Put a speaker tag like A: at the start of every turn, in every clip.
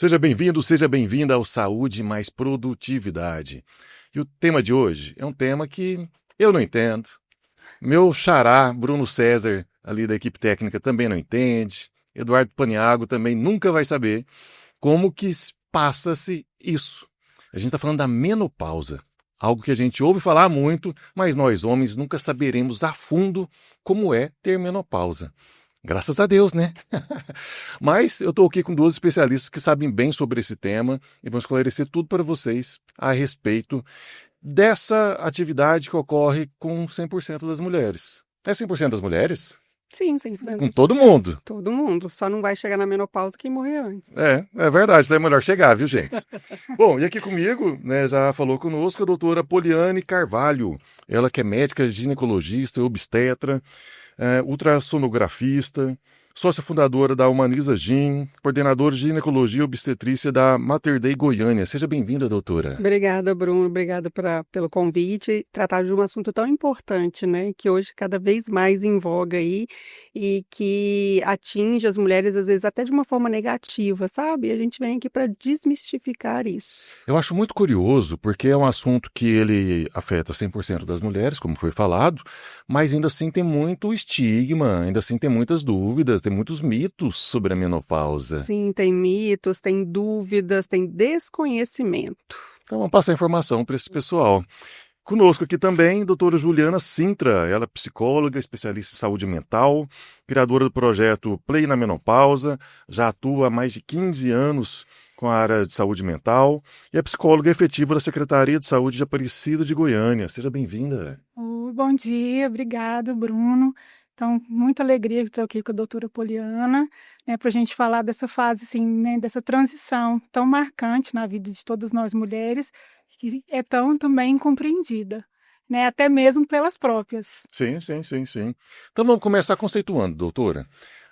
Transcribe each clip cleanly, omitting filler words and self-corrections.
A: Seja bem-vindo, seja bem-vinda ao Saúde mais Produtividade. E o tema de hoje é um tema que eu não entendo. Meu xará, Bruno César, ali da equipe técnica, também não entende. Eduardo Paniago também nunca vai saber como que passa-se isso. A gente está falando da menopausa. Algo que a gente ouve falar muito, mas nós homens nunca saberemos a fundo como é ter menopausa. Graças a Deus, né? Mas eu estou aqui com duas especialistas que sabem bem sobre esse tema e vão esclarecer tudo para vocês a respeito dessa atividade que ocorre com 100% das mulheres. É 100% das mulheres?
B: Sim, 100%
A: Com
B: das
A: todo
B: mulheres.
A: mundo.
B: Todo mundo. Só não vai chegar na menopausa quem morrer antes.
A: É verdade, isso é melhor chegar, viu, gente? Bom, e aqui comigo, né, já falou conosco a doutora Poliane Carvalho. Ela que é médica ginecologista, obstetra, ultrassonografista, sócia fundadora da Humaniza Gin, coordenadora de ginecologia e obstetrícia da Mater Dei Goiânia. Seja bem-vinda, doutora.
B: Obrigada, Bruno. Obrigada pelo convite. Tratar de um assunto tão importante, né? Que hoje cada vez mais em voga aí e que atinge as mulheres, às vezes, até de uma forma negativa, sabe? E a gente vem aqui para desmistificar isso.
A: Eu acho muito curioso, porque é um assunto que ele afeta 100% das mulheres, como foi falado, mas ainda assim tem muito estigma, ainda assim tem muitas dúvidas, tem muitos mitos sobre a menopausa.
B: Sim, tem mitos, tem dúvidas, tem desconhecimento.
A: Então vamos passar informação para esse pessoal. Conosco aqui também, doutora Juliana Sintra, ela é psicóloga, especialista em saúde mental, criadora do projeto Play na Menopausa, já atua há mais de 15 anos com a área de saúde mental e é psicóloga efetiva da Secretaria de Saúde de Aparecida de Goiânia. Seja bem-vinda.
C: Bom dia, obrigada, Bruno. Então, muita alegria que estou aqui com a doutora Poliana, né, para a gente falar dessa fase, assim, né, dessa transição tão marcante na vida de todas nós mulheres, que é tão também incompreendida, né, até mesmo pelas próprias.
A: Sim. Então vamos começar conceituando, doutora.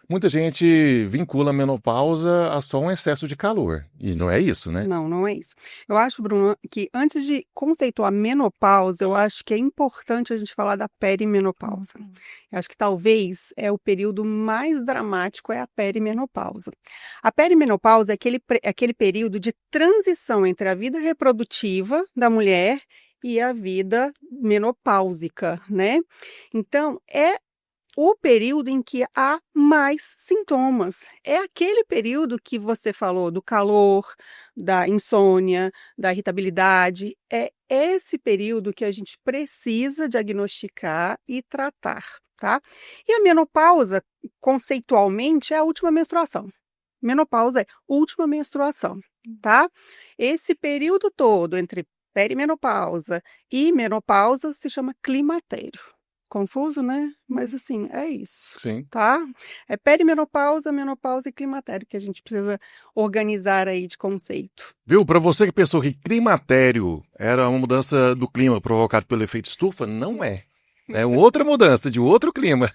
A: Muita gente vincula a menopausa a só um excesso de calor. E não é isso, né?
B: Não, não é isso. Eu acho, Bruno, que antes de conceituar a menopausa, eu acho que é importante a gente falar da perimenopausa. Eu acho que talvez é o período mais dramático, é a perimenopausa. A perimenopausa é aquele período de transição entre a vida reprodutiva da mulher e a vida menopáusica, né? Então, é o período em que há mais sintomas. É aquele período que você falou do calor, da insônia, da irritabilidade. É esse período que a gente precisa diagnosticar e tratar, tá? E a menopausa, conceitualmente, é a última menstruação. Menopausa é última menstruação, tá? Esse período todo entre perimenopausa e menopausa se chama climatério. Confuso, né? Mas assim, é isso.
A: Sim.
B: Tá? É perimenopausa, menopausa e climatério que a gente precisa organizar aí de conceito.
A: Viu? Para você que pensou que climatério era uma mudança do clima provocada pelo efeito estufa, não é. É uma outra mudança, de outro clima.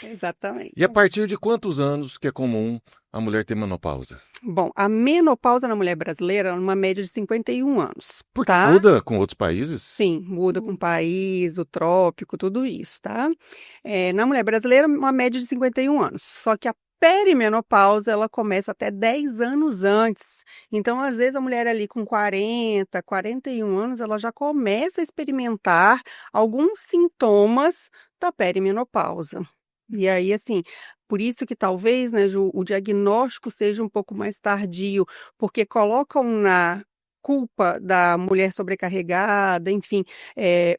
B: Exatamente.
A: E a partir de quantos anos que é comum a mulher ter menopausa?
B: Bom, a menopausa na mulher brasileira é uma média de 51 anos.
A: Porque
B: tá?
A: muda com outros países?
B: Sim, muda com o país, o trópico, tudo isso, tá? Na mulher brasileira, uma média de 51 anos. Só que a perimenopausa, ela começa até 10 anos antes. Então, às vezes, a mulher ali com 40, 41 anos, ela já começa a experimentar alguns sintomas da perimenopausa. E aí, assim, por isso que talvez, né, Ju, o diagnóstico seja um pouco mais tardio, porque colocam na culpa da mulher sobrecarregada, enfim,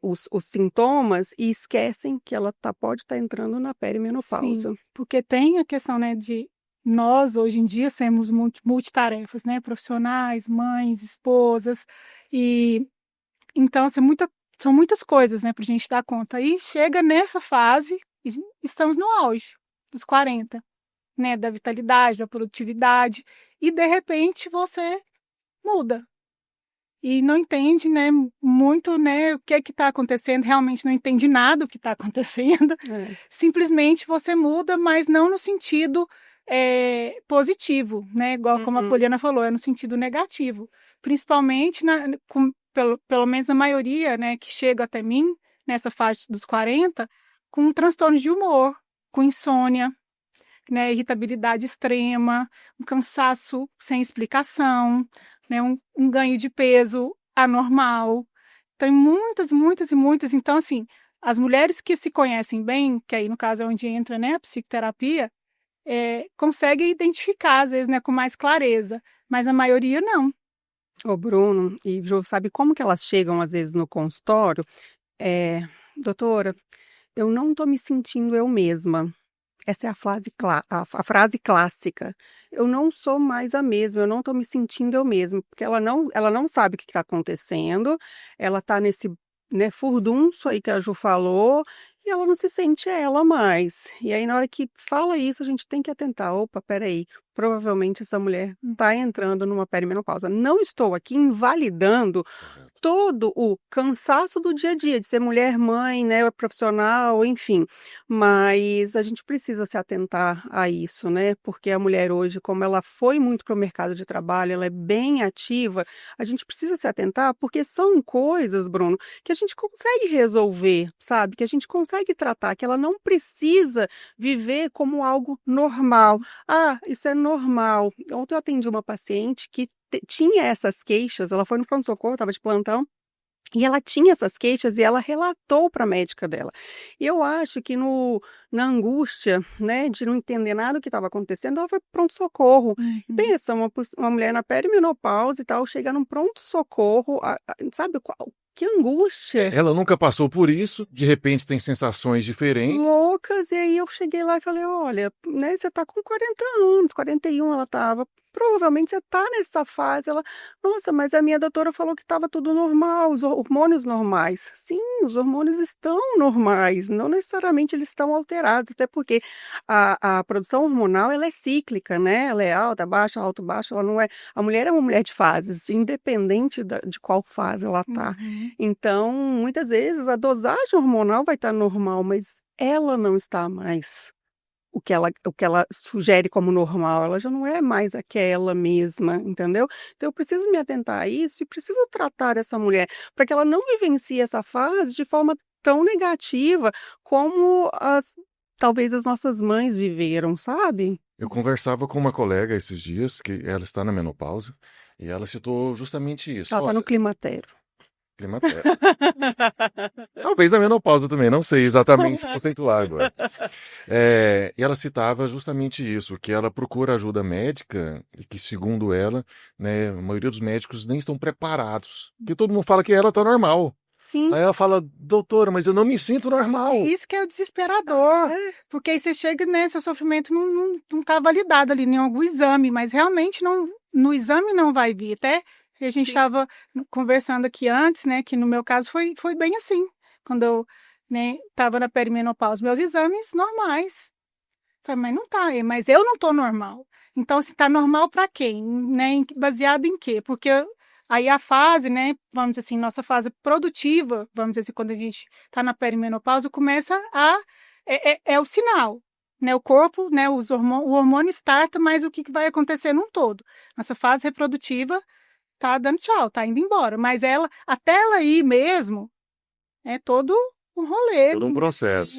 B: os sintomas e esquecem que ela pode estar entrando na perimenopausa.
C: Sim, porque tem a questão, né, de nós, hoje em dia, sermos multitarefas, né, profissionais, mães, esposas, e então, assim, são muitas coisas, né, para a gente dar conta. E chega nessa fase, e estamos no auge dos 40, né, da vitalidade, da produtividade, e de repente você muda. E não entende, né, muito, né, o que é que está acontecendo, realmente não entende nada do que está acontecendo. Simplesmente você muda, mas não no sentido positivo, né, igual como a Poliana falou, é no sentido negativo. Principalmente, pelo menos a maioria, né, que chega até mim, nessa faixa dos 40, com transtornos de humor, com insônia, né, irritabilidade extrema, um cansaço sem explicação, né, um ganho de peso anormal. Tem muitas, muitas e muitas. Então, assim, as mulheres que se conhecem bem, que aí no caso é onde entra, né, a psicoterapia, conseguem identificar, às vezes, né, com mais clareza, mas a maioria não.
B: Ô, Bruno e Ju, sabe como que elas chegam às vezes no consultório? Doutora, eu não estou me sentindo eu mesma. Essa é a frase clássica. Eu não sou mais a mesma, eu não estou me sentindo eu mesma, porque ela não sabe o que está acontecendo, ela está nesse, né, furdunço aí que a Ju falou, e ela não se sente ela mais. E aí, na hora que fala isso, a gente tem que atentar. Opa, peraí, provavelmente essa mulher está entrando numa perimenopausa. Não estou aqui invalidando todo o cansaço do dia a dia, de ser mulher, mãe, né, profissional, enfim. Mas a gente precisa se atentar a isso, né? Porque a mulher hoje, como ela foi muito para o mercado de trabalho, ela é bem ativa, a gente precisa se atentar, porque são coisas, Bruno, que a gente consegue resolver, sabe? Que a gente consegue tratar, que ela não precisa viver como algo normal. Ah, isso é normal. Ontem eu atendi uma paciente que tinha essas queixas, ela foi no pronto-socorro, estava de plantão, e ela tinha essas queixas e ela relatou para a médica dela. E eu acho que na angústia, né, de não entender nada do que estava acontecendo, ela foi para pronto-socorro. Pensa, uma mulher na perimenopausa e tal, chega num pronto-socorro, sabe que angústia.
A: Ela nunca passou por isso, de repente tem sensações diferentes.
B: Loucas, e aí eu cheguei lá e falei, olha, né, você tá com 40 anos, 41 ela tava, provavelmente você tá nessa fase. Ela, nossa, mas a minha doutora falou que tava tudo normal, os hormônios normais. Sim, os hormônios estão normais, não necessariamente eles estão alterados, até porque a produção hormonal, ela é cíclica, né, ela é alta, baixa, alto, baixo, ela não é, a mulher é uma mulher de fases, independente de qual fase ela tá. Então, muitas vezes a dosagem hormonal vai estar normal, mas ela não está mais o que ela sugere como normal, ela já não é mais aquela mesma, entendeu? Então eu preciso me atentar a isso e preciso tratar essa mulher para que ela não vivencie essa fase de forma tão negativa como talvez as nossas mães viveram, sabe?
A: Eu conversava com uma colega esses dias, que ela está na menopausa, e ela citou justamente isso.
B: Ela está no climatério.
A: Climatério. Talvez na menopausa também, não sei exatamente conceituar agora. E ela citava justamente isso, que ela procura ajuda médica e que, segundo ela, né, a maioria dos médicos nem estão preparados. Porque todo mundo fala que ela está normal.
B: Sim.
A: Aí ela fala, doutora, mas eu não me sinto normal.
C: Isso que é o desesperador, porque aí você chega, né, seu sofrimento não está validado ali em algum exame, mas realmente no exame não vai vir, até... A gente estava conversando aqui antes, né, que no meu caso foi bem assim, quando eu, né, estava na perimenopausa, meus exames normais. Falei, mas não tá, mas eu não tô normal. Então, se tá normal para quem, né, baseado em quê? Porque aí a fase, né, vamos dizer assim, nossa fase produtiva, vamos dizer assim, quando a gente tá na perimenopausa, começa é o sinal. Né, o corpo, né, o hormônio starta, mas o que vai acontecer num todo? Nossa fase reprodutiva tá dando tchau, tá indo embora. Mas até ela ir mesmo, é todo um rolê.
A: Todo um processo.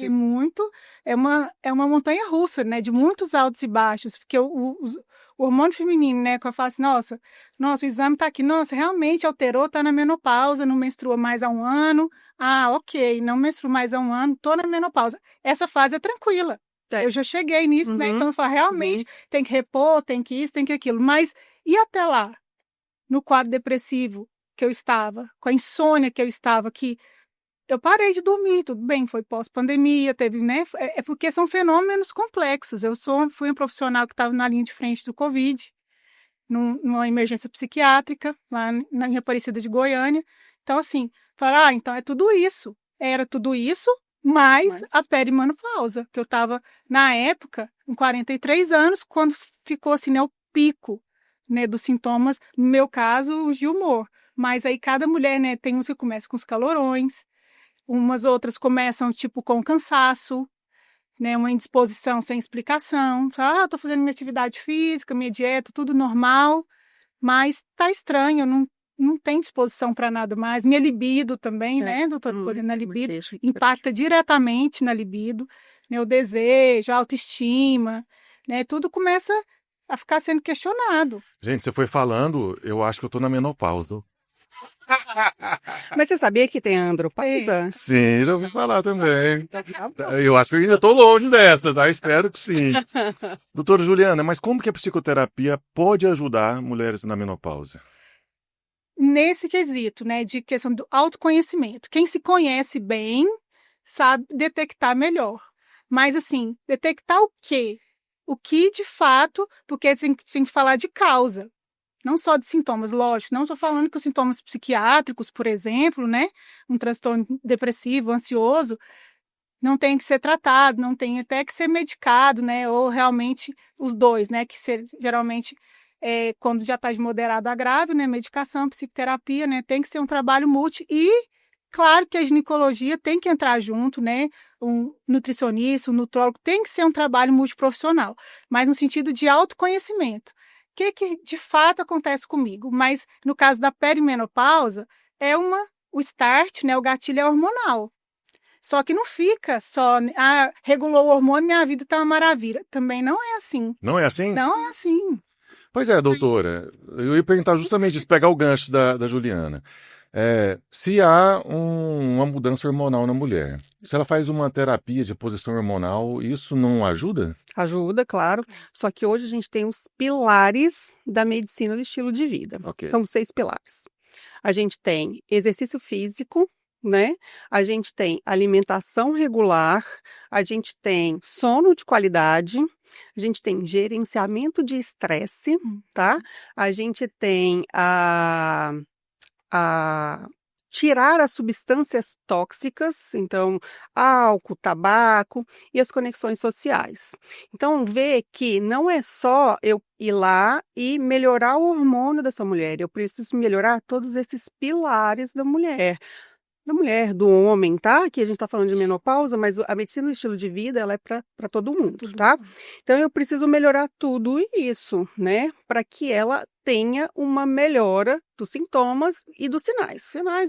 C: É uma montanha russa, né? De muitos altos e baixos. Porque o hormônio feminino, né? Que eu falo assim, nossa, o exame tá aqui. Nossa, realmente alterou, tá na menopausa, não menstrua mais há um ano. Ah, ok, não menstruo mais há um ano, tô na menopausa. Essa fase é tranquila. Eu já cheguei nisso, né? Então eu falo, realmente, tem que repor, tem que isso, tem que aquilo. Mas e até lá? No quadro depressivo que eu estava, com a insônia que eu estava, que eu parei de dormir, tudo bem, foi pós-pandemia, teve, né? É porque são fenômenos complexos. Fui um profissional que estava na linha de frente do Covid, numa emergência psiquiátrica, lá na Aparecida de Goiânia. Então, assim, falar, então é tudo isso. Era tudo isso, mais a perimenopausa, que eu estava, na época, com 43 anos, quando ficou, assim, né, o pico, né, dos sintomas, no meu caso, os de humor. Mas aí cada mulher, né, tem uns que começam com os calorões, umas outras começam, tipo, com cansaço, né, uma indisposição sem explicação. Tô fazendo minha atividade física, minha dieta, tudo normal, mas tá estranho, eu não tenho disposição para nada mais. Minha libido também, né, doutora Corina, a libido impacta diretamente na libido, né, o desejo, a autoestima, né? Tudo começa a ficar sendo questionado.
A: Gente, você foi falando, eu acho que eu tô na menopausa.
B: Mas você sabia que tem a andropausa?
A: Sim, já ouvi falar também.
B: Tá bom.
A: Eu acho que eu ainda tô longe dessa, tá? Espero que sim. Doutora Juliana, mas como que a psicoterapia pode ajudar mulheres na menopausa?
C: Nesse quesito, né, de questão do autoconhecimento. Quem se conhece bem sabe detectar melhor. Mas, assim, detectar o quê? O que, de fato, porque tem que falar de causa, não só de sintomas, lógico. Não estou falando que os sintomas psiquiátricos, por exemplo, né, um transtorno depressivo, ansioso, não tem que ser tratado, não tem até que ser medicado, né, ou realmente os dois, né, geralmente quando já está de moderado a grave, né, medicação, psicoterapia, né, tem que ser um trabalho multi e claro que a ginecologia tem que entrar junto, né, um nutricionista, um nutrólogo, tem que ser um trabalho multiprofissional, mas no sentido de autoconhecimento. O que de fato acontece comigo? Mas no caso da perimenopausa, o start, né, o gatilho é hormonal. Só que não fica só, regulou o hormônio, minha vida está uma maravilha. Também não é assim.
A: Não é assim?
C: Não é assim.
A: Pois é, doutora. Eu ia perguntar justamente isso, pegar o gancho da Juliana. Se há uma mudança hormonal na mulher, se ela faz uma terapia de reposição hormonal, isso não ajuda?
B: Ajuda, claro. Só que hoje a gente tem os pilares da medicina do estilo de vida.
A: Ok.
B: São 6 pilares. A gente tem exercício físico, né? A gente tem alimentação regular, a gente tem sono de qualidade, a gente tem gerenciamento de estresse, tá? A gente tem a tirar as substâncias tóxicas, então álcool, tabaco e as conexões sociais. Então vê que não é só eu ir lá e melhorar o hormônio dessa mulher, eu preciso melhorar todos esses pilares da mulher, do homem, tá? Aqui a gente está falando de menopausa, mas a medicina do estilo de vida, ela é para todo mundo, tá? Então eu preciso melhorar tudo isso, né? Para que ela tenha uma melhora dos sintomas e dos sinais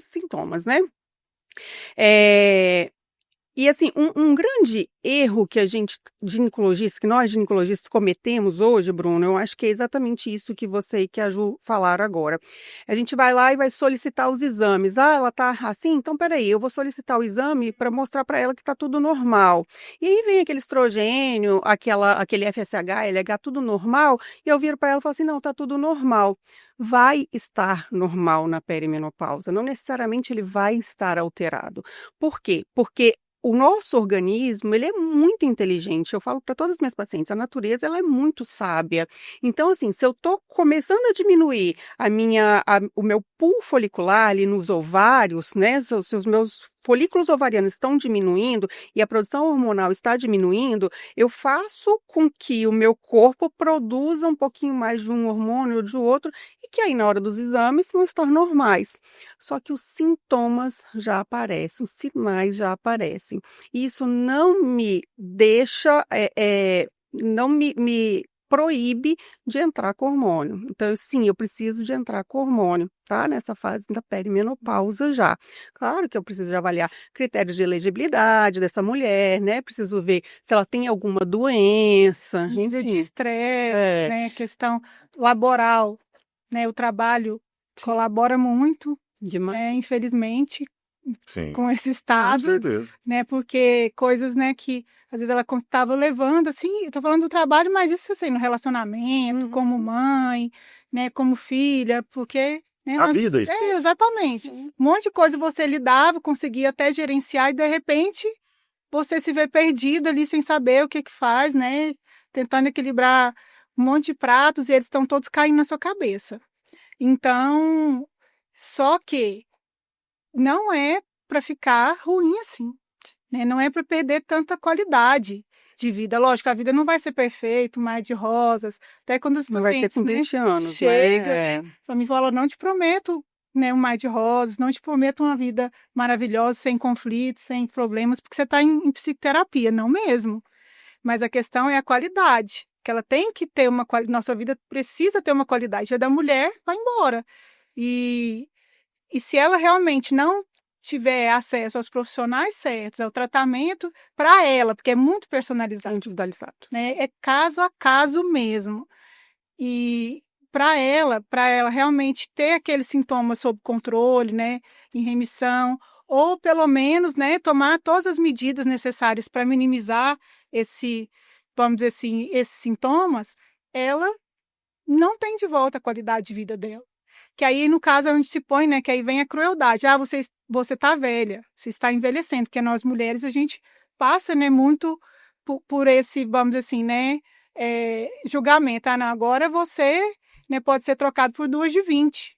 B: e sintomas, né? E assim, um grande erro que nós ginecologistas cometemos hoje, Bruno, eu acho que é exatamente isso que você e que a Ju falaram agora. A gente vai lá e vai solicitar os exames. Ah, ela tá assim? Então peraí, eu vou solicitar o exame para mostrar para ela que tá tudo normal. E aí vem aquele estrogênio, aquele FSH, LH, tudo normal, e eu viro para ela e falo assim, não, tá tudo normal. Vai estar normal na perimenopausa, não necessariamente ele vai estar alterado. Por quê? Porque o nosso organismo, ele é muito inteligente. Eu falo para todas as minhas pacientes, a natureza ela é muito sábia. Então, assim, se eu estou começando a diminuir o meu pool folicular ali nos ovários, né? Se os meus folículos ovarianos estão diminuindo e a produção hormonal está diminuindo, eu faço com que o meu corpo produza um pouquinho mais de um hormônio ou de outro e que aí na hora dos exames vão estar normais. Só que os sintomas já aparecem, os sinais já aparecem. E isso não me deixa, não me proíbe de entrar com hormônio. Então, sim, eu preciso de entrar com hormônio, tá? Nessa fase da perimenopausa já. Claro que eu preciso de avaliar critérios de elegibilidade dessa mulher, né? Preciso ver se ela tem alguma doença,
C: Nível de
B: enfim.
C: estresse, né? Questão laboral, né? O trabalho colabora muito,
B: Demais.
C: né? Infelizmente,
A: Sim.
C: com esse
A: Com
C: estado,
A: certeza.
C: né? Porque coisas, né, que às vezes ela estava levando, assim, eu tô falando do trabalho, mas isso assim, no relacionamento, como mãe, né, como filha, porque, né,
A: A vida,
C: exatamente. Um monte de coisa você lidava, conseguia até gerenciar e de repente você se vê perdida ali sem saber o que faz, né? Tentando equilibrar um monte de pratos e eles estão todos caindo na sua cabeça. Então, só que não é para ficar ruim assim, né? Não é para perder tanta qualidade de vida. Lógico, a vida não vai ser perfeita, mar de rosas. Até quando as
B: Não vai ser
C: pacientes,
B: com
C: né,
B: 20 anos,
C: chega
B: né?
C: para mim e fala, não te prometo, né, um mar de rosas, não te prometo uma vida maravilhosa, sem conflitos, sem problemas, porque você está em psicoterapia, não mesmo. Mas a questão é a qualidade, que ela tem que ter uma qualidade, nossa vida precisa ter uma qualidade. A da mulher vai embora. E se ela realmente não tiver acesso aos profissionais certos, ao tratamento para ela, porque é muito personalizado,
B: Individualizado.
C: né? É caso a caso mesmo. E para ela realmente ter aqueles sintomas sob controle, né, em remissão, ou pelo menos, né, tomar todas as medidas necessárias para minimizar vamos dizer assim, esses sintomas, ela não tem de volta a qualidade de vida dela. Que aí, no caso, a gente se põe, né, que aí vem a crueldade. Ah, você está velha, você está envelhecendo, porque nós mulheres, a gente passa, né, muito por esse, vamos dizer assim, né, julgamento. Ah, não, agora você, né, pode ser trocado por 2 de 20.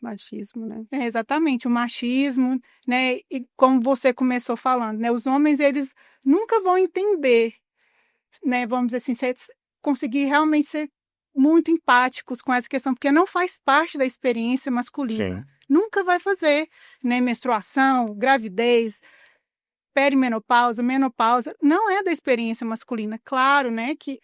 B: Machismo, né?
C: É, exatamente, o machismo, né, e como você começou falando, né, os homens, eles nunca vão entender, né, vamos dizer assim, conseguir realmente ser muito empáticos com essa questão, porque não faz parte da experiência masculina.
A: Sim.
C: Nunca vai fazer, né, menstruação, gravidez, perimenopausa, menopausa, não é da experiência masculina. Claro, né, que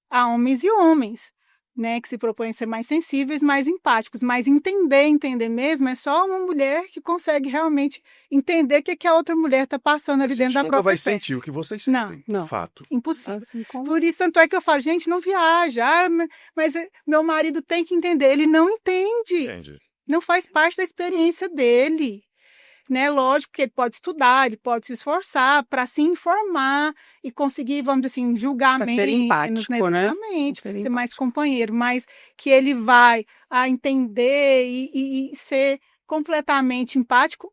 C: há homens e homens, né, que se propõem a ser mais sensíveis, mais empáticos, mas entender mesmo é só uma mulher que consegue realmente entender o que a outra mulher está passando ali dentro da
A: nunca
C: própria
A: vai
C: pele.
A: sentir o que vocês
C: Não,
A: sentem.
B: não.
A: Fato.
C: Impossível.
B: Assim como...
C: Por isso, tanto é que eu falo, gente, não viaja, mas meu marido tem que entender. Ele não entende,
A: Entende?
C: não faz parte da experiência dele. Né? Lógico que ele pode estudar, ele pode se esforçar para se informar e conseguir, vamos dizer assim, julgar
B: Pra ser
C: menos,
B: empático, né?
C: exatamente,
B: Pra ser
C: ser mais companheiro, mas que ele vai entender e ser completamente empático,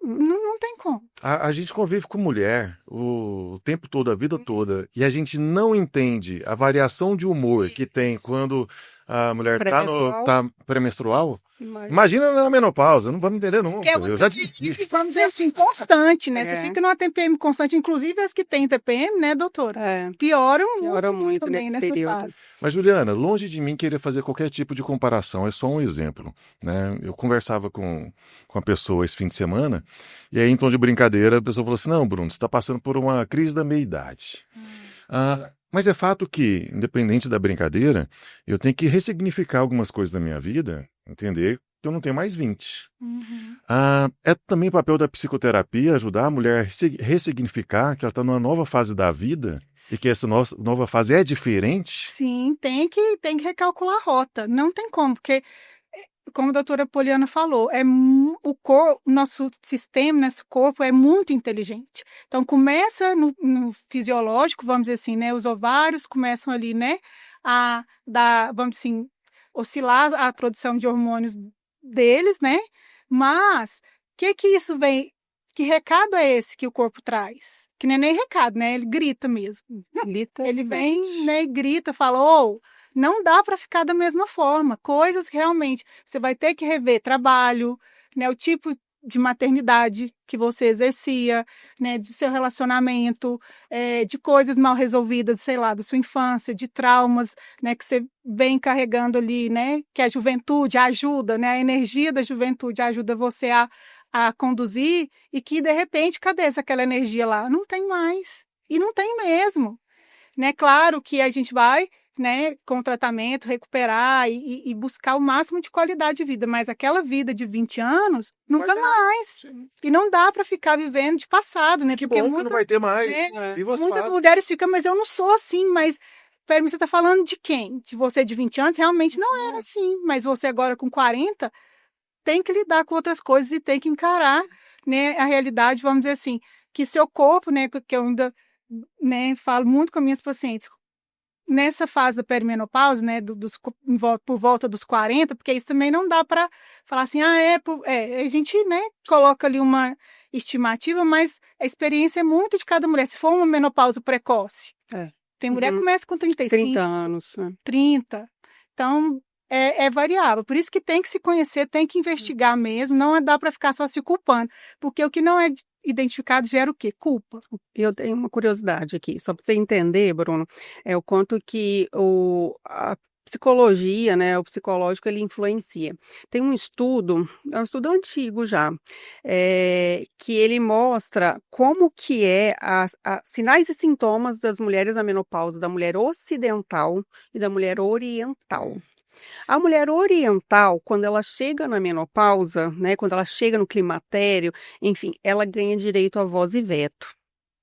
C: não tem como.
A: A gente convive com mulher o tempo todo, a vida toda, e a gente não entende a variação de humor que tem quando a mulher
B: Pré-menstrual.
A: tá pré-menstrual. Imagina na menopausa, não vamos entender nunca.
C: Que é
A: Eu já desisti.
C: vamos dizer assim, constante, né?
B: É.
C: Você fica numa TPM constante, inclusive as que têm TPM, né, doutora?
B: É,
C: Pioram
B: piora muito
C: também
B: nesse
C: nessa
B: período.
C: fase.
A: Mas, Juliana, longe de mim querer fazer qualquer tipo de comparação, é só um exemplo, né? Eu conversava com uma pessoa esse fim de semana, e aí, em tom de brincadeira, a pessoa falou assim, não, Bruno, você está passando por uma crise da meia-idade. Mas é fato que, independente da brincadeira, eu tenho que ressignificar algumas coisas da minha vida, entender que eu não tenho mais 20. É também papel da psicoterapia ajudar a mulher a ressignificar que ela está numa nova fase da vida e que essa nova fase é diferente.
C: Sim, tem que recalcular a rota. Não tem como, porque, como a doutora Poliana falou, o nosso sistema, nosso corpo é muito inteligente. Então, começa no fisiológico, vamos dizer assim, né? Os ovários começam ali, né? A dar, vamos dizer assim, oscilar a produção de hormônios deles, né? Mas, que isso vem... Que recado é esse que o corpo traz? Que não é nem recado, né? Ele grita mesmo. Ele vem, né, e grita, fala, não dá para ficar da mesma forma. Coisas que realmente você vai ter que rever trabalho, né, o tipo de maternidade que você exercia, né, do seu relacionamento, de coisas mal resolvidas, sei lá, da sua infância, de traumas, né, que você vem carregando ali, né, que a juventude ajuda, né, a energia da juventude ajuda você a conduzir e que, de repente, cadê aquela energia lá? Não tem mais. E não tem mesmo. Né? Claro que a gente vai, né, com o tratamento, recuperar e buscar o máximo de qualidade de vida, mas aquela vida de 20 anos, nunca mais.
A: Sim.
C: E não dá para ficar vivendo de passado, né?
A: Que
C: Porque
A: bom que não vai ter mais.
C: muitas mulheres ficam, mas eu não sou assim, mas... Peraí, você está falando de quem? De você de 20 anos? Realmente não era assim, mas você agora com 40... tem que lidar com outras coisas e tem que encarar, né, a realidade, vamos dizer assim, que seu corpo, né, que eu ainda, né, falo muito com minhas pacientes, nessa fase da perimenopausa, né, por volta dos 40, porque isso também não dá para falar assim, a gente, né, coloca ali uma estimativa, mas a experiência é muito de cada mulher. Se for uma menopausa precoce, tem mulher que começa com 35,
B: 30 anos, né?
C: 30, então... É variável, por isso que tem que se conhecer, tem que investigar mesmo, não dá para ficar só se culpando, porque o que não é identificado gera o quê? Culpa.
B: Eu tenho uma curiosidade aqui, só para você entender, Bruno, é o quanto que a psicologia, né, o psicológico, ele influencia. Tem um estudo, é um estudo antigo já, que ele mostra como que sinais e sintomas das mulheres na menopausa, da mulher ocidental e da mulher oriental. A mulher oriental, quando ela chega na menopausa, né, quando ela chega no climatério, enfim, ela ganha direito a voz e veto.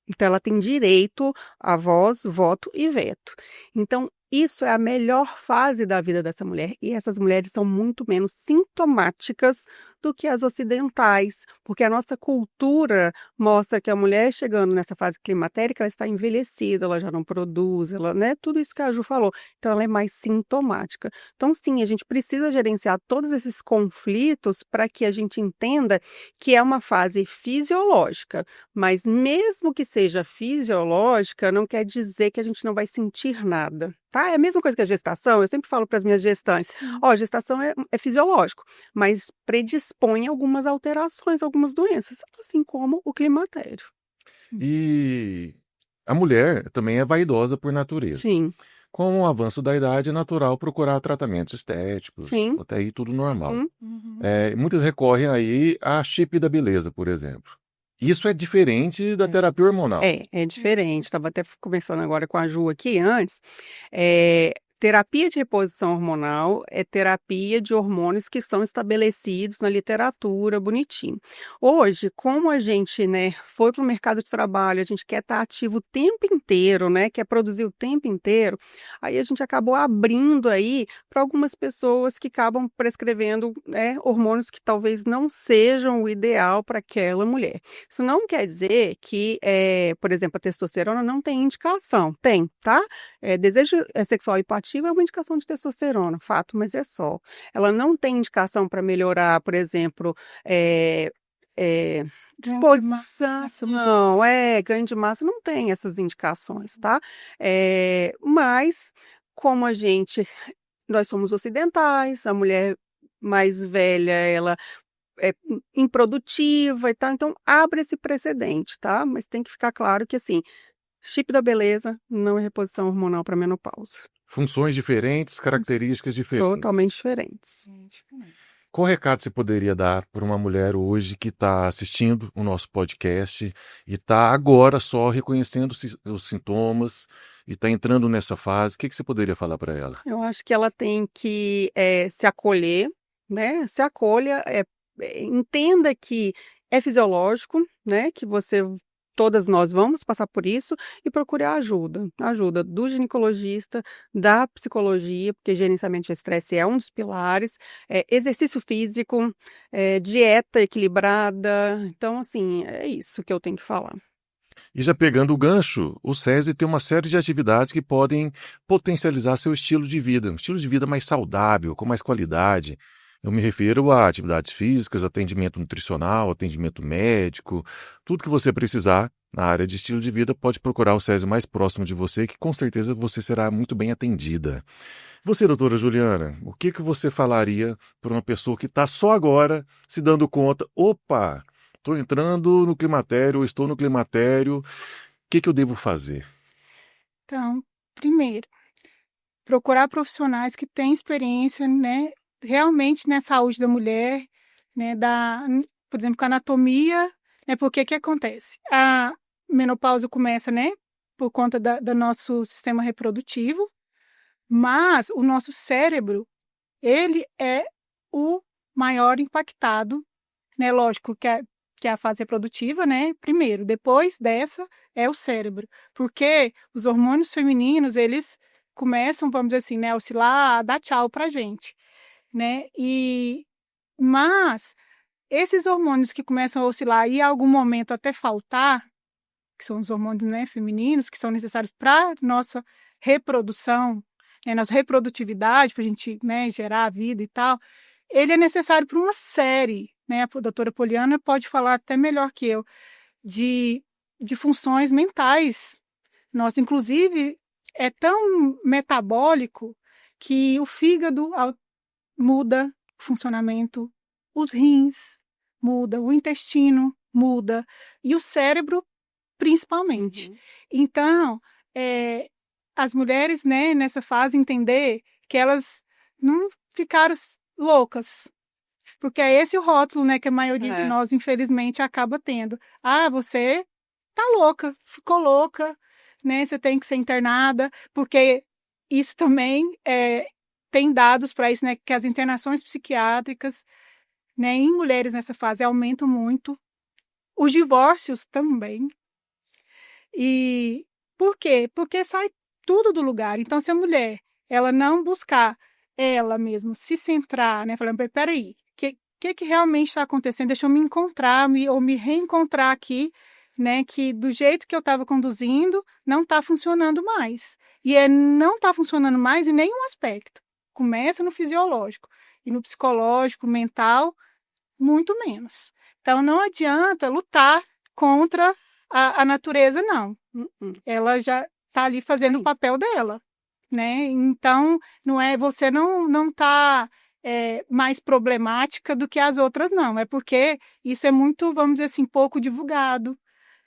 B: Então, ela tem direito a voz, voto e veto. Então, isso é a melhor fase da vida dessa mulher. E essas mulheres são muito menos sintomáticas do que as ocidentais, porque a nossa cultura mostra que a mulher chegando nessa fase climatérica, ela está envelhecida, ela já não produz, ela, né, tudo isso que a Ju falou. Então, ela é mais sintomática. Então, sim, a gente precisa gerenciar todos esses conflitos para que a gente entenda que é uma fase fisiológica. Mas mesmo que seja fisiológica, não quer dizer que a gente não vai sentir nada, tá? É a mesma coisa que a gestação, eu sempre falo para as minhas gestantes,
C: Sim.
B: ó, gestação é fisiológico, mas predispõe a algumas alterações, algumas doenças, assim como o climatério.
A: E a mulher também é vaidosa por natureza.
B: Sim,
A: Com o avanço da idade, é natural procurar tratamentos estéticos,
B: sim.
A: até aí tudo normal.
B: Uhum.
C: Uhum.
A: Muitas recorrem aí à chip da beleza, por exemplo. Isso é diferente da terapia hormonal.
B: É diferente. Estava até conversando agora com a Ju aqui antes. Terapia de reposição hormonal é terapia de hormônios que são estabelecidos na literatura, bonitinho. Hoje, como a gente, né, foi para o mercado de trabalho, a gente quer estar ativo o tempo inteiro, né, quer produzir o tempo inteiro, aí a gente acabou abrindo aí para algumas pessoas que acabam prescrevendo, né, hormônios que talvez não sejam o ideal para aquela mulher. Isso não quer dizer que, por exemplo, a testosterona não tem indicação. Tem, tá? Desejo sexual hipoativo é uma indicação de testosterona, fato, mas é só. Ela não tem indicação para melhorar, por exemplo, eh, eh,
C: Ganho de massa
B: disposição, ganho de massa, não tem essas indicações, tá? Mas, como nós somos ocidentais, a mulher mais velha, ela é improdutiva e tal, então abre esse precedente, tá? Mas tem que ficar claro que, assim, chip da beleza não é reposição hormonal para menopausa.
A: Funções diferentes, características diferentes.
B: Totalmente diferentes.
A: Qual recado você poderia dar para uma mulher hoje que está assistindo o nosso podcast e está agora só reconhecendo os sintomas e está entrando nessa fase? O que você poderia falar para ela?
B: Eu acho que ela tem que se acolher, né? Se acolha, entenda que é fisiológico, né? Que todas nós vamos passar por isso e procure a ajuda do ginecologista, da psicologia, porque gerenciamento de estresse é um dos pilares, exercício físico, dieta equilibrada. Então, assim, é isso que eu tenho que falar.
A: E já pegando o gancho, o SESI tem uma série de atividades que podem potencializar seu estilo de vida, um estilo de vida mais saudável, com mais qualidade. Eu me refiro a atividades físicas, atendimento nutricional, atendimento médico, tudo que você precisar na área de estilo de vida, pode procurar o SESI mais próximo de você, que com certeza você será muito bem atendida. Você, doutora Juliana, o que você falaria para uma pessoa que está só agora se dando conta, opa, estou entrando no climatério, estou no climatério, o que eu devo fazer?
C: Então, primeiro, procurar profissionais que têm experiência, né, realmente na saúde da mulher, né, por exemplo, com a anatomia, né, porque o que acontece? A menopausa começa, né, por conta do nosso sistema reprodutivo, mas o nosso cérebro, ele é o maior impactado, né, lógico que é a fase reprodutiva, né, primeiro, depois dessa é o cérebro, porque os hormônios femininos, eles começam, vamos dizer assim, né, a oscilar, a dar tchau pra gente, né, mas esses hormônios que começam a oscilar e em algum momento até faltar, que são os hormônios, né, femininos, que são necessários para nossa reprodução, né, nossa reprodutividade, para a gente, né, gerar a vida e tal, ele é necessário para uma série, né, a doutora Poliana pode falar até melhor que eu, de funções mentais. Nossa, inclusive, é tão metabólico que o fígado muda o funcionamento, os rins muda, o intestino muda e o cérebro principalmente.
B: Uhum.
C: Então, as mulheres, né, nessa fase entender que elas não ficaram loucas, porque é esse o rótulo, né, que a maioria de nós, infelizmente, acaba tendo. Ah, você tá louca, ficou louca, né, você tem que ser internada, porque isso também tem dados para isso, né, que as internações psiquiátricas, né, em mulheres nessa fase aumentam muito, os divórcios também. E por quê? Porque sai tudo do lugar. Então, se a mulher ela não buscar ela mesma se centrar, né, falando, peraí, que realmente está acontecendo? Deixa eu me encontrar, ou me reencontrar aqui, né, que do jeito que eu estava conduzindo, não está funcionando mais. E não está funcionando mais em nenhum aspecto. Começa no fisiológico. E no psicológico, mental, muito menos. Então, não adianta lutar contra a natureza, não. Ela já está ali fazendo o papel dela, né? Então, você não está mais problemática do que as outras, não. É porque isso é muito, vamos dizer assim, pouco divulgado,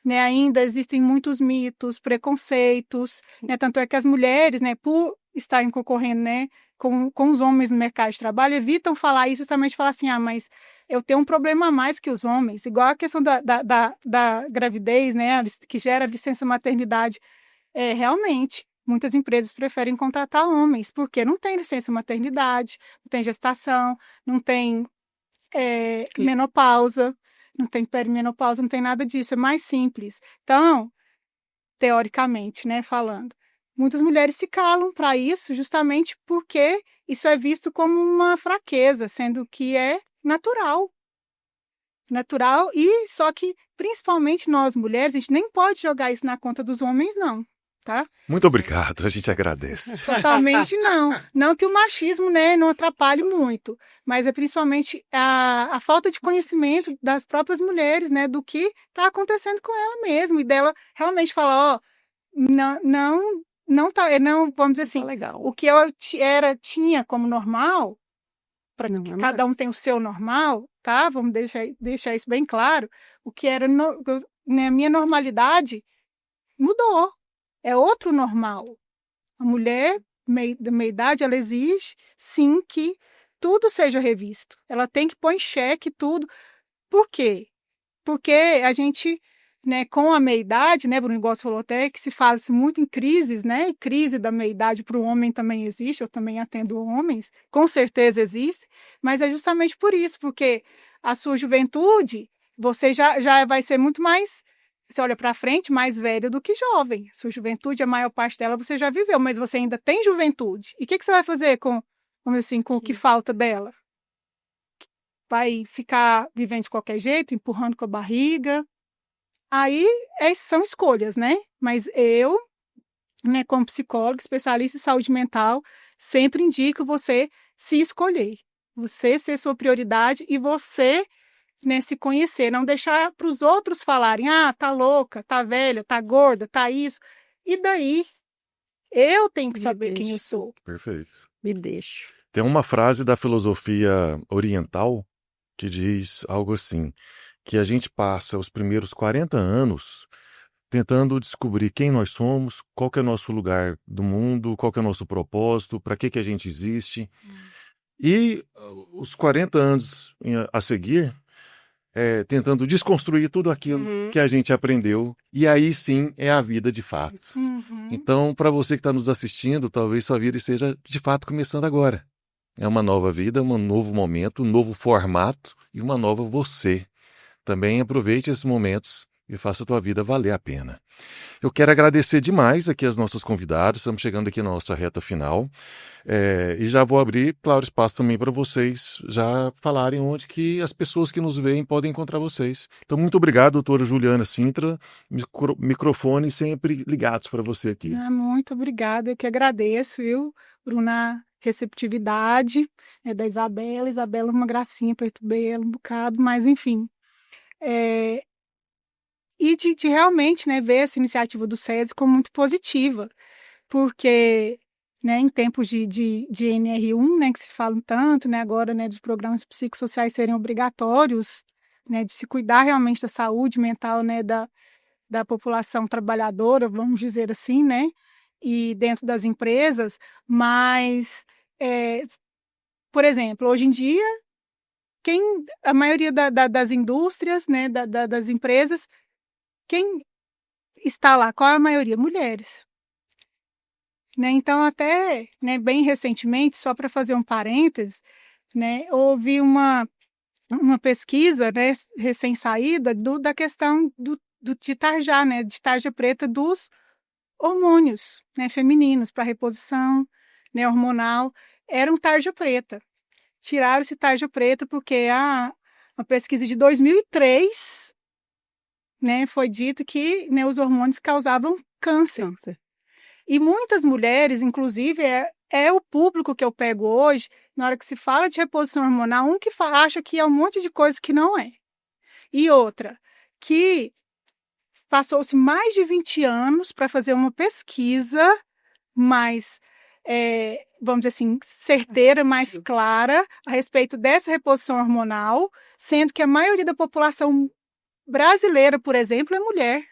C: né? Ainda existem muitos mitos, preconceitos, né? Tanto é que as mulheres, né, por estarem concorrendo, né, com os homens no mercado de trabalho, evitam falar isso, justamente falar assim, mas eu tenho um problema a mais que os homens, igual a questão da gravidez, né, que gera licença maternidade. Realmente, muitas empresas preferem contratar homens, porque não tem licença maternidade, não tem gestação, não tem menopausa, não tem perimenopausa, não tem nada disso, é mais simples. Então, teoricamente, né, falando, muitas mulheres se calam para isso justamente porque isso é visto como uma fraqueza, sendo que é natural. Natural, e só que, principalmente nós mulheres, a gente nem pode jogar isso na conta dos homens, não. Tá?
A: Muito obrigado, a gente agradece.
C: Totalmente não. Não que o machismo, né, não atrapalhe muito, mas é principalmente a falta de conhecimento das próprias mulheres, né, do que está acontecendo com ela mesma, e dela realmente falar, não tá, não, vamos dizer assim,
B: legal.
C: o que eu tinha como normal, para que cada um tem o seu normal, tá? Vamos deixar isso bem claro. O que era né, a minha normalidade mudou. É outro normal. A mulher da meia-idade, ela exige, sim, que tudo seja revisto. Ela tem que pôr em xeque tudo. Por quê? Porque a gente, né, com a meia-idade, né, Bruno Gomes falou até que se fala-se muito em crises, né, e crise da meia-idade para o homem também existe, eu também atendo homens, com certeza existe, mas é justamente por isso, porque a sua juventude, você já vai ser muito mais... Você olha para frente, mais velha do que jovem. Sua juventude, a maior parte dela você já viveu, mas você ainda tem juventude. E o que você vai fazer com o que falta dela? Vai ficar vivendo de qualquer jeito, empurrando com a barriga? Aí são escolhas, né? Mas eu, né, como psicóloga, especialista em saúde mental, sempre indico você se escolher. Você ser sua prioridade e você, né, se conhecer, não deixar para os outros falarem, tá louca, tá velha, tá gorda, tá isso. E daí, eu tenho que saber quem eu sou.
A: Perfeito.
B: Me deixo.
A: Tem uma frase da filosofia oriental que diz algo assim, que a gente passa os primeiros 40 anos tentando descobrir quem nós somos, qual que é o nosso lugar do mundo, qual que é o nosso propósito, para que a gente existe. E os 40 anos a seguir, tentando desconstruir tudo aquilo que a gente aprendeu, e aí sim é a vida de fato. Então, para você que está nos assistindo, talvez sua vida esteja de fato começando agora. É uma nova vida, um novo momento, um novo formato e uma nova você. Também aproveite esses momentos e faça a tua vida valer a pena. Eu quero agradecer demais aqui as nossas convidadas, estamos chegando aqui na nossa reta final, e já vou abrir, claro, espaço também para vocês já falarem onde que as pessoas que nos veem podem encontrar vocês. Então, muito obrigado, doutora Juliana Sintra, microfone sempre ligados para você aqui.
C: Muito obrigada, eu que agradeço, viu, Bruna, receptividade, da Isabela, uma gracinha, perturbei ela um bocado, mas enfim, e de realmente, né, ver essa iniciativa do SESI como muito positiva, porque, né, em tempos de NR1, né, que se falam tanto, né, agora, né, dos programas psicossociais serem obrigatórios, né, de se cuidar realmente da saúde mental, né, da população trabalhadora, vamos dizer assim, né, e dentro das empresas, mas, por exemplo, hoje em dia, a maioria das indústrias, né, das empresas, quem está lá? Qual é a maioria? Mulheres. né? Então, até, né, bem recentemente, só para fazer um parênteses, né, houve uma pesquisa, né, recém-saída da questão de tarja, né, de tarja preta dos hormônios, né, femininos para reposição, né, hormonal, era um tarja preta. Tiraram esse tarja preta porque uma pesquisa de 2003, né, foi dito que, né, os hormônios causavam câncer. E muitas mulheres, inclusive, é o público que eu pego hoje, na hora que se fala de reposição hormonal, que acha que é um monte de coisa que não é. E outra, que passou-se mais de 20 anos para fazer uma pesquisa mais, vamos dizer assim, certeira, mais clara a respeito dessa reposição hormonal, sendo que a maioria da população brasileira, por exemplo, é mulher.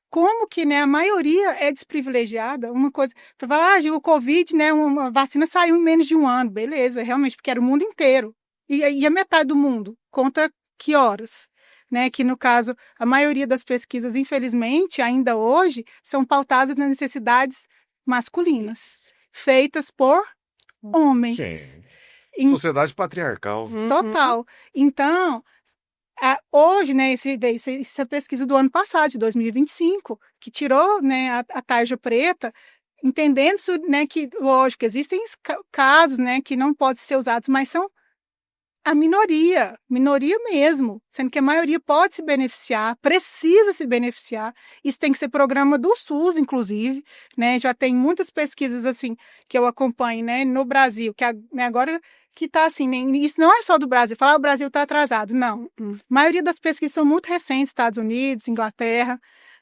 C: Como que, né, a maioria é desprivilegiada? Uma coisa, você fala, o Covid, né, uma vacina saiu em menos de um ano, beleza, realmente, porque era o mundo inteiro. E a metade do mundo, conta que horas? Né, que no caso, a maioria das pesquisas, infelizmente, ainda hoje, são pautadas nas necessidades masculinas, feitas por homens.
A: Sim. Sociedade patriarcal.
C: Total. Então, hoje, né, essa pesquisa do ano passado, de 2025, que tirou, né, a tarja preta, entendendo, né, que, lógico, existem casos, né, que não podem ser usados, mas são a minoria mesmo, sendo que a maioria pode se beneficiar, precisa se beneficiar. Isso tem que ser programa do SUS, inclusive, né? Já tem muitas pesquisas assim que eu acompanho, né, no Brasil, que né, agora que está assim, né, isso não é só do Brasil, falar o Brasil está atrasado, não. A maioria das pesquisas são muito recentes, Estados Unidos, Inglaterra,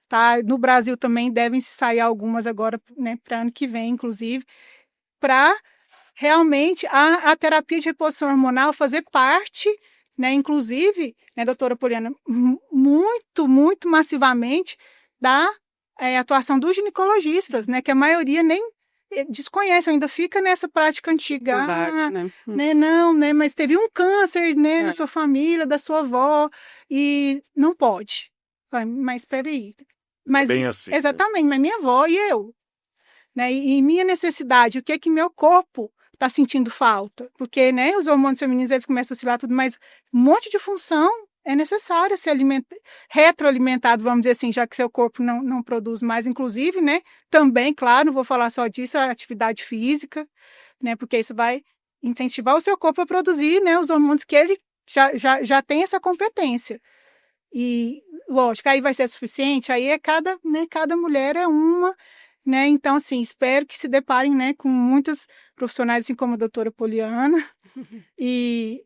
C: tá? No Brasil também devem se sair algumas agora, né, para ano que vem, inclusive, para realmente a terapia de reposição hormonal fazer parte, né, inclusive, né, doutora Poliana, muito, muito massivamente da atuação dos ginecologistas, né, que a maioria nem desconhece, ainda fica nessa prática antiga, né, não, né, mas teve um câncer, né, na sua família, da sua avó, e não pode. Mas espera aí. Mas,
A: bem assim.
C: Exatamente, mas minha avó e eu, né, e minha necessidade, o que é que meu corpo está sentindo falta, porque, né, os hormônios femininos eles começam a oscilar tudo, mas um monte de função é necessária ser retroalimentado, vamos dizer assim, já que seu corpo não produz mais, inclusive, né, também, claro, não vou falar só disso, a atividade física, né, porque isso vai incentivar o seu corpo a produzir, né, os hormônios que ele já tem essa competência. E, lógico, aí vai ser suficiente, aí cada mulher é uma, né? Então, assim, espero que se deparem, né, com muitas profissionais, assim como a doutora Poliana, e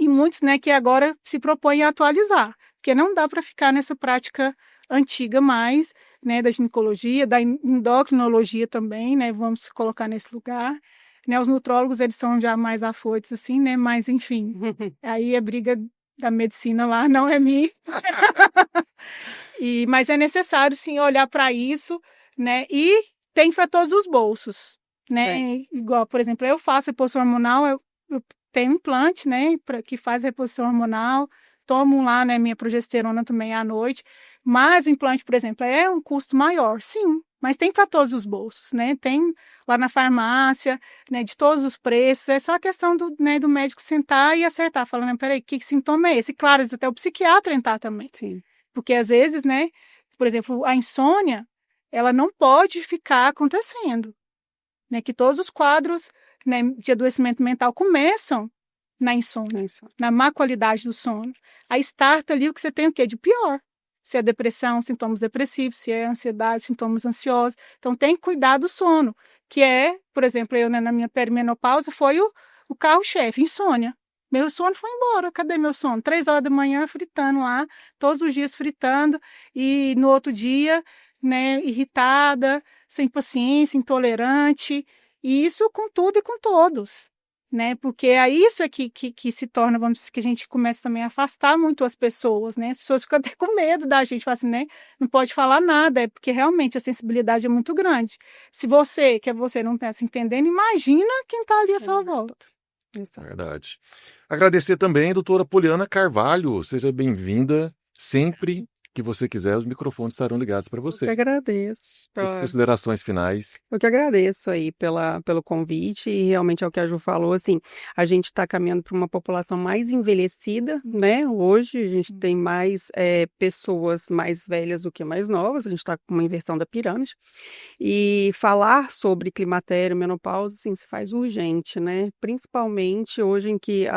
C: muitos, né, que agora se propõem a atualizar, porque não dá para ficar nessa prática antiga mais, né, da ginecologia, da endocrinologia também, né, vamos colocar nesse lugar, né, os nutrólogos, eles são já mais afoitos, assim, né, mas, enfim, aí é briga da medicina lá, não é minha. Mas é necessário, sim, olhar para isso, né? E tem para todos os bolsos, né? Igual, por exemplo, eu faço reposição hormonal, eu tenho implante, né? Que faz reposição hormonal, tomo lá, né? Minha progesterona também à noite. Mas o implante, por exemplo, é um custo maior, sim. Mas tem para todos os bolsos, né? Tem lá na farmácia, né? De todos os preços. É só a questão do médico sentar e acertar, falando, peraí, que sintoma é esse? Claro, até o psiquiatra entrar também.
B: Sim.
C: Porque às vezes, né? Por exemplo, a insônia, ela não pode ficar acontecendo, né? Que todos os quadros, né, de adoecimento mental começam na insônia, na má qualidade do sono. Aí starta ali o que você tem o quê? De pior. Se é depressão, sintomas depressivos, se é ansiedade, sintomas ansiosos. Então tem que cuidar do sono, que é, por exemplo, eu, né, na minha perimenopausa, foi o carro-chefe, insônia. Meu sono foi embora. Cadê meu sono? 3 horas da manhã fritando lá, todos os dias fritando, e no outro dia, né, irritada, sem paciência, intolerante, e isso com tudo e com todos, né, porque isso é que se torna, vamos dizer, que a gente começa também a afastar muito as pessoas, né, as pessoas ficam até com medo da gente, falam assim, né, não pode falar nada, é porque realmente a sensibilidade é muito grande. Se você não está se entendendo, imagina quem está ali à sua volta.
B: Exato.
A: Verdade. Agradecer também a doutora Poliana Carvalho, seja bem-vinda sempre. que você quiser, os microfones estarão ligados para
B: Eu que
A: você.
B: agradeço.
A: As considerações finais.
B: Eu que agradeço aí pelo convite e realmente é o que a Ju falou, assim, a gente está caminhando para uma população mais envelhecida, né? Hoje a gente tem mais pessoas mais velhas do que mais novas, a gente está com uma inversão da pirâmide. E falar sobre climatério, menopausa, assim, se faz urgente, né? Principalmente hoje em que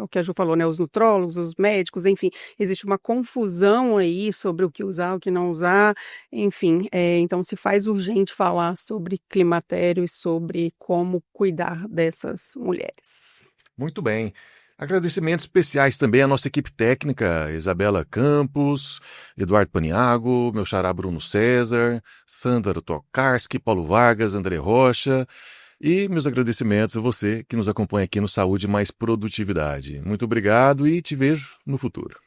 B: o que a Ju falou, né? Os nutrólogos, os médicos, enfim, existe uma confusão aí sobre o que usar, o que não usar, enfim, então se faz urgente falar sobre climatério e sobre como cuidar dessas mulheres.
A: Muito bem. Agradecimentos especiais também à nossa equipe técnica, Isabela Campos, Eduardo Paniago, meu xará Bruno César, Sandra Tokarski, Paulo Vargas, André Rocha. E meus agradecimentos a você que nos acompanha aqui no Saúde Mais Produtividade. Muito obrigado e te vejo no futuro.